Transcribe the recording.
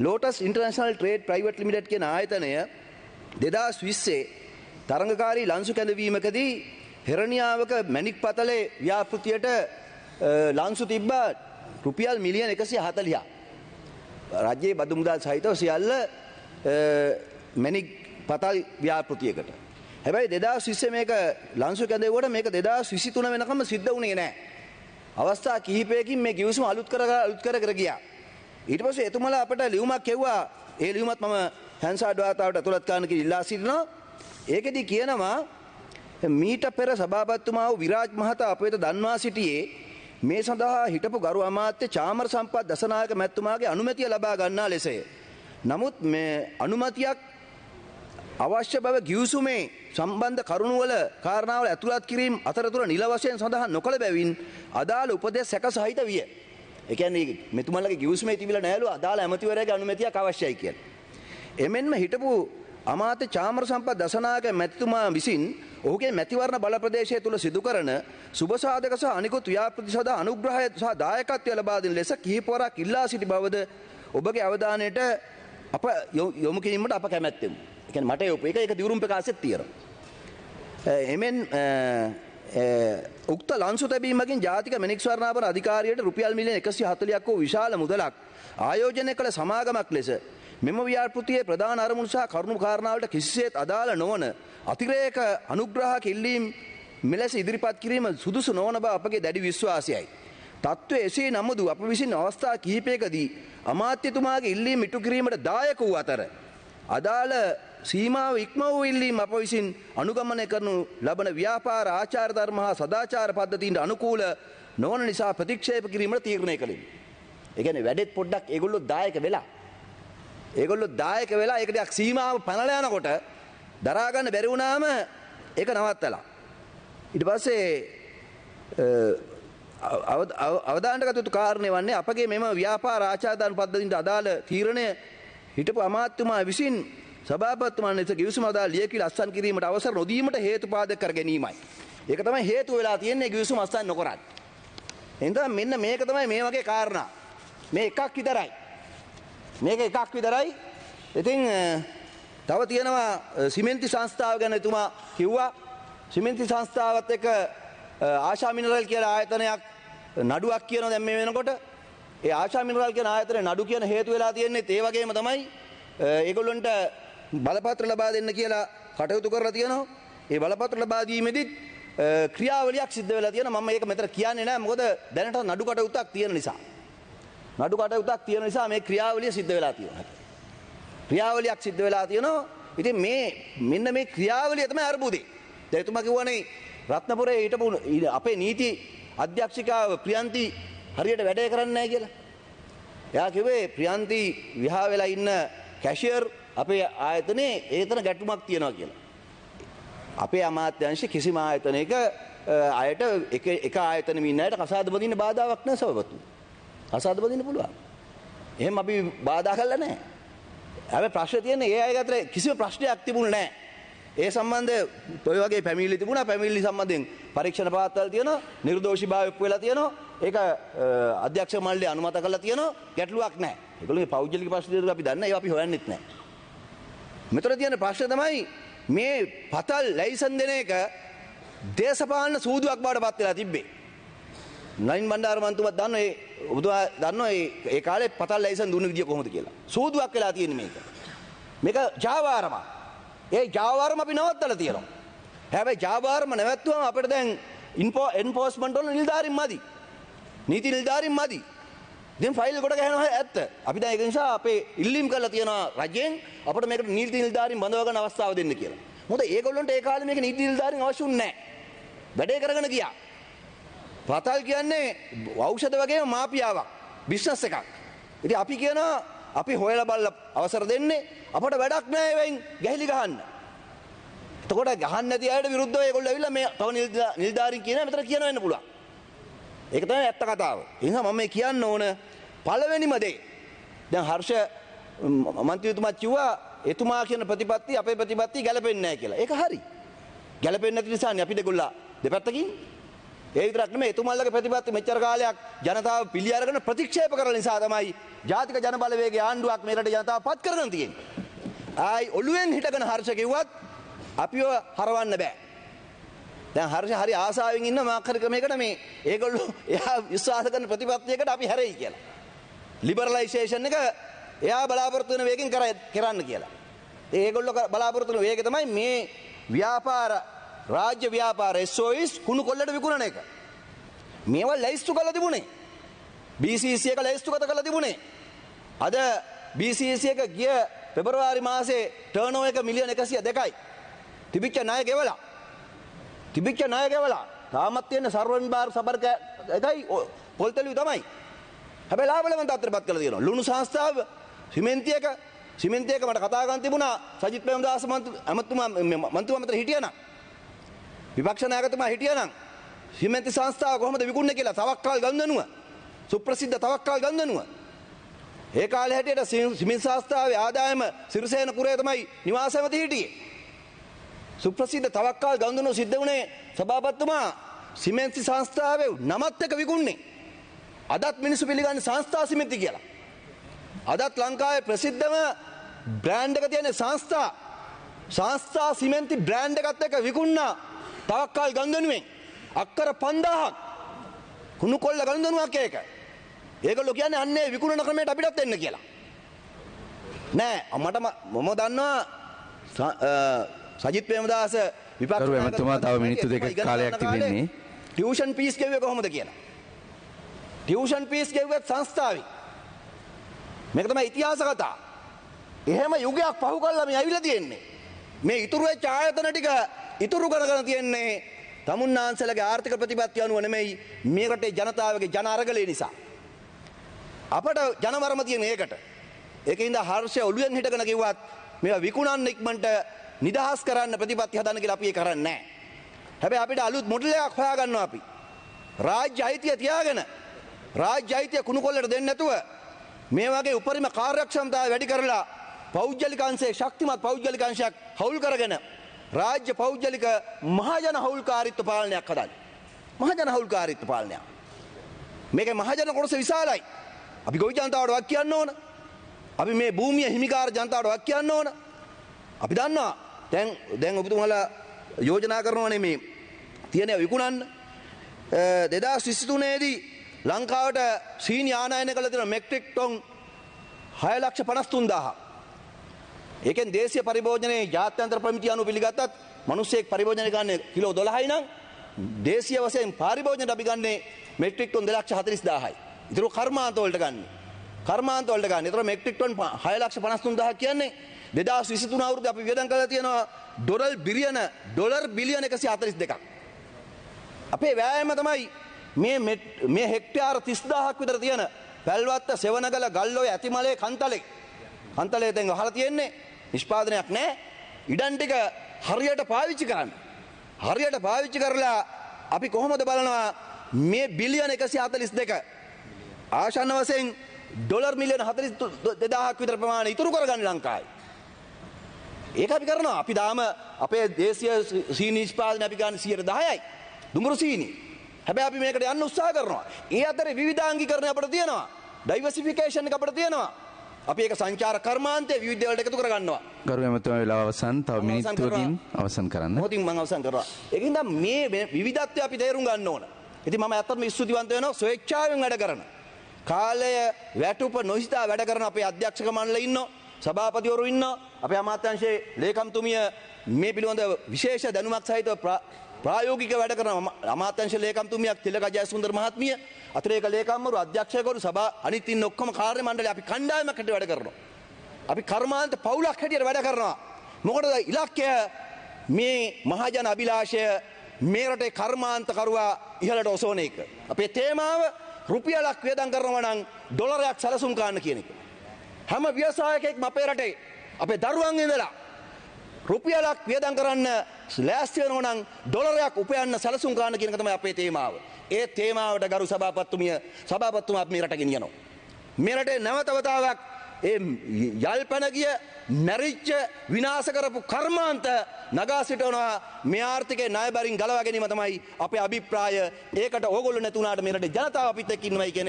Lotus international trade private limited කියන ආයතනය 2020 තරඟකාරී ලන්සු කැඳවීමකදී හෙරණියාවක මැණික් පතලේ ව්‍යාපෘතියට ලන්සු තිබ්බා රුපියල් මිලියන 140ක්. රජයේ බදු මුදල් සහිතව සියල්ල මැණික් පතල් ව්‍යාපෘතියකට. හැබැයි 2020 මේක ලන්සු කැඳෙවුවට මේක 2023 වෙනකම් සිද්ධ වුණේ නැහැ. අවස්ථා කිහිපයකින් මේ කිවිසුම අලුත් කර ගියා. ඊට පස්සේ එතුමලා අපට ලියුමක් කෙව්වා. ඒ ලියුමත් මම හැන්සාඩ් වාතාවරණයට ඇතුළත් කරන්න කියලා ඉල්ලා සිටිනවා. ඒකෙදි කියනවා මීට පෙර සභාපතිතුමා වූ විරාජ් මහතා අප වෙත දන්වා සිටියේ මේ සඳහා හිටපු ගරු අමාත්‍ය චාමර සම්පත් දසනායක මැතිතුමාගේ අනුමැතිය ලබා ගන්නා ලෙසය. නමුත් මේ අනුමැතියක් අවශ්‍ය බව ගිවිසුමේ සම්බන්ධ කරුණුවල කාරණාවල ඇතුළත් කිරීම අතරතුර නිල වශයෙන් සඳහන් නොකළ බැවින් අදාළ උපදෙස් සැක සහිත විය. ඒ කියන්නේ මෙතුමන්ලගේ ගිවිසුමේ තිබිලා නැහැලු අදාළ ඇමතිවරයාගේ අනුමැතියක් අවශ්‍යයි කියලා. එමෙන්ම හිටපු අමාත්‍ය චාමර සම්පත් දසනායක මැතිතුමා විසින් ඔහුගේ මැතිවරණ බල ප්‍රදේශය තුල සිදු කරන සුබ සාධක සහ අනිකුත් ව්‍යාපෘති සඳහා අනුග්‍රහය සහ දායකත්වය ලබා දෙන ලෙස කිහිප වරක් ඉල්ලා සිටි බවද ඔබගේ අවධානයට අප යොමු කිරීමට අප කැමැත්තෙමු. ඒ කියන්නේ මට ඒක දිවුරුම් ප්‍රකාශයක් තියෙනවා. එමෙන් උක්ත ලන්සු තැබීමකින් ජාතික මැණික් ස්වර්ණාභරණ අධිකාරියට රුපියල් මිලියන 140ක් වූ විශාල මුදලක් ආයෝජනය කළ සමාගමක් ලෙස මෙම ව්‍යාපෘතියේ ප්‍රධාන අරමුණු සහ කරුණු කාරණාවලට කිසිසේත් අදාළ නොවන අතිරේක අනුග්‍රහ කිල්ලීම් මෙලෙස ඉදිරිපත් කිරීම සුදුසු නොවන බව අපගේ දැඩි විශ්වාසයයි. තත්ත්වය එසේ නමුදු අප විසින් අවස්ථා කිහිපයකදී අමාත්‍යතුමාගේ ඉල්ලීම් ඉටු කිරීමට දායක වූ අතර අදාළ සීමාව ඉක්ම වූ ඉල්ලීම් අප විසින් අනුගමනය කරනු ලබන ව්‍යාපාර ආචාර ධර්ම හා සදාචාර පද්ධතීන්ට අනුකූල නොවන නිසා ප්‍රතික්ෂේප කිරීමට තීරණය කළෙමු. ඒ කියන්නේ වැඩෙත් පොඩ්ඩක් ඒගොල්ලෝ දායක වෙලා ඒක ටිකක් සීමාව පනලා යනකොට දරා ගන්න බැරි වුණාම ඒක නවත්තලා ඊට පස්සේ අවදානට ගත යුතු කාරණේ වන්නේ අපගේ මෙම ව්‍යාපාර ආචාර ධර්ම පද්ධතියට අදාළ තීරණය හිටපු අමාත්‍යතුමා විසින් සභාපතිතුමන් ලෙස ගිවිසුම අදාළ ලියකියවිලි අත්සන් කිරීමට අවසර නොදීමට හේතුපාදක කර ගැනීමයි. ඒක තමයි හේතු වෙලා තියෙන්නේ ගිවිසුම අත්සන් නොකරත්. එහෙනම් මෙන්න මේක තමයි මේ වගේ කාරණා. මේ එකක් විතරයි. ඉතින් තව තියෙනවා සිමෙන්ති සංස්ථාව ගැන එතුමා කිව්වා. සිමෙන්ති සංස්ථාවත් එක්ක ආශා මිනරල් කියලා ආයතනයක් නඩුවක් කියනවා දැන් මේ වෙනකොට. ඒ ආශා මිනරල් කියන ආයතනේ නඩු කියන හේතු වෙලා තියෙන්නේ ඒ වගේම තමයි ඒගොල්ලන්ට බලපත්‍ර ලබා දෙන්න කියලා කටයුතු කරලා තියෙනවා. ඒ බලපත්‍ර ලබා දීමේදී ක්‍රියාවලියක් සිද්ධ වෙලා තියෙනවා. මම මේක මෙතන කියන්නේ නැහැ මොකද දැනට නඩු කටයුත්තක් තියෙන නිසා. මේ ක්‍රියාවලිය සිද්ධ වෙලා තියෙනවා. ක්‍රියාවලියක් සිද්ධ වෙලා තියෙනවා. ඉතින් මෙන්න මේ ක්‍රියාවලිය තමයි අර්බුදේ. දැන් එතුමා කිව්වනේ රත්නපුරේ හිටපු අපේ නීති අධ්‍යක්ෂිකාව ප්‍රියන්ති හරියට වැඩේ කරන්නේ නැහැ කියලා. එයා කිව්වේ ප්‍රියන්ති විහා වෙලා ඉන්න කැෂියර් අපේ ආයතනයේ ඒතන ගැටුමක් තියෙනවා කියලා. අපේ අමාත්‍යාංශ කිසිම ආයතනයක අයට එක ආයතනෙම ඉන්න අයට කසාද බඳින්න බාධාවක් නැහැ සභාපතිතුමා. කසාද බඳින්න පුළුවන්. එහෙම අපි බාධා කළා නැහැ. හැබැයි ප්‍රශ්නේ තියෙන්නේ ඒ අය අතර කිසිම ප්‍රශ්නයක් තිබුණේ නැහැ. ඒ සම්බන්ධ ඔය වගේ පැමිණිලි තිබුණා. පැමිණිලි සම්බන්ධයෙන් පරීක්ෂණ පවත්වලා තියෙනවා. නිර්දෝෂීභාවය ඔප්පු වෙලා තියෙනවා. ඒක අධ්‍යක්ෂ මණ්ඩලය අනුමත කරලා තියෙනවා. ගැටලුවක් නැහැ. ඒගොල්ලෝගේ පෞද්ගලික ප්‍රශ්න දෙක අපි දන්නේ. ඒවා අපි හොයන්නෙත් නැහැ. මෙතන තියෙන ප්‍රශ්න තමයි මේ පතල් ලයිසන් දෙන එක දේශපාලන සූදුවක් බවට පත් වෙලා තිබ්බේ. නයින් බණ්ඩාර මන්තුමත් දන්නවා ඔබතුමා දන්නවා ඒ කාලේ පතල් ලයිසන් දුන්න විදිය කොහොමද කියලා. සූදුවක් වෙලා තියෙන්නේ මේක. මේක ජාවාරම. ඒ ජාවාරම අපි නවත්තලා තියෙනවා. හැබැයි ජාවාරම නැවැත්තුවම අපිට දැන් එන්ෆෝස්මන්ට් වල නිලධාරීන් මදි. නීති නිලධාරීන් මදි. දැන් ෆයිල් කොට ගහනවා ඇත්ත. අපි දැන් ඒක නිසා අපේ ඉල්ලීම් කරලා තියෙනවා රජයෙන් අපිට මේකට නීති නිලධාරීන් බඳව ගන්න අවස්ථාව දෙන්න කියලා. මොකද ඒගොල්ලන්ට ඒ කාලේ මේක නීති නිලධාරීන් අවශ්‍ය නැහැ. වැඩේ කරගෙන ගියා. පතල් කියන්නේ ඖෂධ වගේම මාපියාවක්. බිස්නස් එකක්. ඉතින් අපි කියනවා අපි හොයලා බලලා අවසර දෙන්නේ අපට වැඩක් නැහැ වෙන් ගැහිලි ගහන්න. එතකොට ගහන්න නැති අයට විරුද්ධව ඒගොල්ලෝ ඇවිල්ලා මේ තව නිලධාරීන් කියනවා මෙතන කියනවා වෙන්න පුළුවන්. ඒක තමයි ඇත්ත කතාව. ඒ නිසා මම මේ කියන්න ඕන පළවෙනිම දේ. දැන් හර්ෂ මන්ත්‍රීතුමා කිව්වා එතුමා කියන ප්‍රතිපත්ති අපේ ප්‍රතිපත්ති ගැලපෙන්නේ නැහැ කියලා. ඒක හරි. ගැලපෙන්නේ නැති නිසානේ අපි දෙගොල්ලා දෙපැත්තකින් ඒ විතරක් නෙමෙයි එතුමන්ලගේ ප්‍රතිපත්ති මෙච්චර කාලයක් ජනතාව පිළි අරගෙන ප්‍රතික්ෂේප කරන නිසා තමයි ජාතික ජනබලවේගයේ ආණ්ඩුවක් මේ රටේ ජනතාව පත් කරගෙන තියෙන්නේ. ආයි ඔළුවෙන් හිටගෙන හර්ෂ කිව්වත් අපිව හරවන්න බෑ. දැන් හර්ෂ හරි ආසාවෙන් ඉන්න මාකර ක්‍රමයකට මේ ඒගොල්ලෝ එයා විශ්වාස කරන ප්‍රතිපත්තියකට අපි හැරෙයි කියලා. ලිබරලයිසේෂන් එක එයා බලාපොරොත්තු වෙන වේගෙන් කරන්න කියලා. ඒගොල්ලෝ බලාපොරොත්තු වෙන වේගය තමයි මේ ව්‍යාපාර රාජ්‍ය ව්‍යාපාර SOEs කුණු කොල්ලට විකුණන එක. මේවා ලැයිස්තු කරලා තිබුණේ. BCC එක ලැයිස්තුගත කරලා තිබුණේ. අද BCC එක ගිය පෙබරවාරි මාසේ ටර්නෝවර් එක මිලියන 102යි. තිබිච්ච ණය ගෙවලා. තාමත් තියෙන සර්වන් බාර් සබර්ක එකයි පොල්තලියු තමයි. හැබැයි ලාභලවන්ත අතරපත් කරලා තියෙනවා. ලුණු සංස්ථාව සිමෙන්තියක මට කතා කරන් තිබුණා සජිත් ප්‍රේමදාස මන්ත්‍රීතුමා හිටියනම් විපක්ෂ නායකතුමා හිටියනම් සිමෙන්ති සංස්ථාව කොහොමද විකුණන්නේ කියලා තවක්කල් ගන්දනුව සුප්‍රසිද්ධ තවක්කල් ගන්දනුව ඒ කාලේ හැටියට සිමෙන්ති සංස්ථාවේ ආදායම සිරිසේන කුරේ තමයි නිවාසවත හිටියේ සුප්‍රසිද්ධ තවක්කල් ගන්දනුව සිද්ධ වුණේ සභාපතිතුමා සිමෙන්ති සංස්ථාවේ නමත් එක විකුණන්නේ අදත් මිනිස්සු පිළිගන්නේ සංස්ථා සිමෙන්ති කියලා අදත් ලංකාවේ ප්‍රසිද්ධම බ්‍රෑන්ඩ් එක තියෙන සංස්ථා සිමෙන්ති බ්‍රෑන්ඩ් එකත් එක්ක විකුණනා තවක්කල් ගන්දනුවෙන් අක්කර 5000ක් කුණු කොල්ල ගන්දනුවක් ඒක. ඒගොල්ලෝ කියන්නේ අන්නේ විකුණන ක්‍රමයට අපිටත් එන්න කියලා. නෑ මම දන්නවා සජිත් ප්‍රේමදාස විපක්ෂ එතුමා තව මිනිත්තු දෙකක කාලයක් තිබෙන්නේ. ටියුෂන් ෆීස් ගෙවුවේ කොහොමද කියලා. ටියුෂන් ෆීස් ගෙවුවත් සංස්ථාවේ. මේක තමයි ඉතිහාස කතා. එහෙම යුගයක් පහු කළා මේ ඇවිල්ලා තියෙන්නේ. මේ ඉතුරු වෙච්ච ආයතන ටික ඉතුරු කරගෙන තියෙන්නේ තමුන්නාන්සලගේ ආර්ථික ප්‍රතිපත්ති අනුව නෙමෙයි මේ රටේ ජනතාවගේ ජන අරගලය නිසා. අපට ජනවරම තියෙන ඒකට. ඒකින්ද හර්ෂය ඔළුවෙන් හිටගෙන කිව්වත් මේවා විකුණන්න ඉක්මනට නිදහස් කරන්න ප්‍රතිපත්ති හදන්න කියලා අපි ඒ කරන්නේ නැහැ. හැබැයි අපිට අලුත් මොඩල් එකක් හොයාගන්නවා අපි. රාජ්‍ය අයිතිය තියාගෙන රාජ්‍ය අයිතිය කුණු කොල්ලට දෙන්නේ නැතුව මේ වගේ උපරිම කාර්යක්ෂමතාවය වැඩි කරලා පෞද්ගලික අංශයේ ශක්තිමත් පෞද්ගලික අංශයක් හවුල් කරගෙන රාජ්‍ය පෞද්ගලික මහජන හවුල්කාරීත්ව පාලනයක් හදන්න. මහජන හවුල්කාරීත්ව පාලනයක්. මේකේ මහජන කොටස විශාලයි. අපි ගොවි ජනතාවට වක් කියන්න ඕන. අපි මේ භූමිය හිමිකාර ජනතාවට වක් කියන්න ඕන. අපි දන්නවා දැන් ඔබතුමාලා යෝජනා කරනවානේ මේ තියෙන විකුණන්න 2023 දී ලංකාවට සීනි ආනයනය කළ තියෙන මෙට්‍රික් ටොන් 6,53,000. ඒකෙන් දේශීය පරිභෝජනයේ ජාත්‍යන්තර ප්‍රමිතිය අනුව පිළිගත්තත් මිනිස්සෙක් පරිභෝජනය ගන්න කිලෝ 12යි නම් දේශීය වශයෙන් පරිභෝජනයට අපි ගන්නේ මෙට්‍රික් ටොන් 2,40,000යි. ඊටු කර්මාන්ත වලට ගන්න. ඒතර මෙට්‍රික් ටොන් 6,53,000 කියන්නේ 2023 අවුරුද්දේ අපි වියදම් කරලා තියෙනවා ඩොලර් බිලියන 142ක්. අපේ වෑයම තමයි මේ හෙක්ටයාර 30,000ක් විතර තියෙන පැල්වත්ත සෙවණගල ගල්ඔය ඇතිමලේ කන්තලේ දැන් වහලා තියෙන්නේ නිෂ්පාදනයක් නැහැ. ඉඩම් ටික හරියට පාවිච්චි කරන්න. හරියට පාවිච්චි කරලා අපි කොහොමද බලනවා මේ බිලියන 142 ආශන්න වශයෙන් ඩොලර් මිලියන 42,000ක් විතර ප්‍රමාණය ඉතුරු කරගන්න ලංකාවේ. ඒක අපි කරනවා. අපි දාම අපේ දේශීය සීනි නිෂ්පාදනය අපි ගන්න 10%යි. දුඹුරු සීනි. හැබැයි අපි මේකට යන්න උත්සාහ කරනවා. ඒ අතරේ විවිධාංගීකරණය අපිට තියෙනවා. ඩයිවර්සිෆිකේෂන් එක අපිට තියෙනවා. අපි ඒක සංචාර කර්මාන්තයේ විවිධ වලට එකතු කරගන්නවා. ගරු එමෙතුමා වෙලාව අවසන්. තව මිනිත්තුවකින් අවසන් කරන්න. මොහොතින් මම අවසන් කරනවා. ඒකින්ද මේ විවිධත්වය අපි තේරුම් ගන්න ඕන. ඉතින් මම ඇත්තටම ස්තුතිවන්ත වෙනවා ස්වේච්ඡාවෙන් වැඩ කරන. කාලය වැටුප නොහිතා වැඩ කරන අපේ අධ්‍යක්ෂක මණ්ඩලය ඉන්නවා. සභාපතිවරු ඉන්නවා. අපේ අමාත්‍යාංශයේ ලේකම්තුමිය මේ පිළිබඳ විශේෂ දැනුමක් සහිතව ප්‍රායෝගික වැඩ කරන අමාත්‍යාංශ ලේකම්තුමියක් තිලක ජයසුන්දර මහත්මිය අතිරේක ලේකම්වරු අධ්‍යක්ෂකවරු සභා අනිත් ඉන්න ඔක්කොම කාර්ය මණ්ඩලය අපි කණ්ඩායමක් හැටියට වැඩ කරනවා. අපි කර්මාන්ත පවුලක් හැටියට වැඩ කරනවා. මොකටද ඉලක්කය මේ මහජන අභිලාෂය මේ රටේ කර්මාන්ත කරුවා ඉහළට ඔසවන එක. අපේ තේමාව රුපියලක් වියදම් කරනවා නම් ඩොලරයක් සැලසුම් කරන්න කියන එක. හැම ව්‍යවසායකයෙක්ම අපේ රටේ අපේ දරුවන් ඉඳලා රුපියලක් වියදම් කරන්න ලෑස්ති වෙනවා නම් ඩොලරයක් උපයන්න සැලසුම් කරන්න කියන එක තමයි අපේ තේමාව. ඒ තේමාවට ගරු සභාපතිතුමා මේ රට ගෙනියනවා. මේ රටේ නැවතවතාවක් ඒ යල් පැන ගිය මැරිච්ච විනාශ කරපු කර්මාන්ත නගා සිටවනවා මේ ආර්ථිකයේ ණය බැරින් ගලවා ගැනීම තමයි අපේ අභිප්‍රාය. ඒකට ඕගොල්ලෝ නැතුණාට මේ රටේ ජනතාව අපිත් එක්ක ඉන්නවයි කියන එක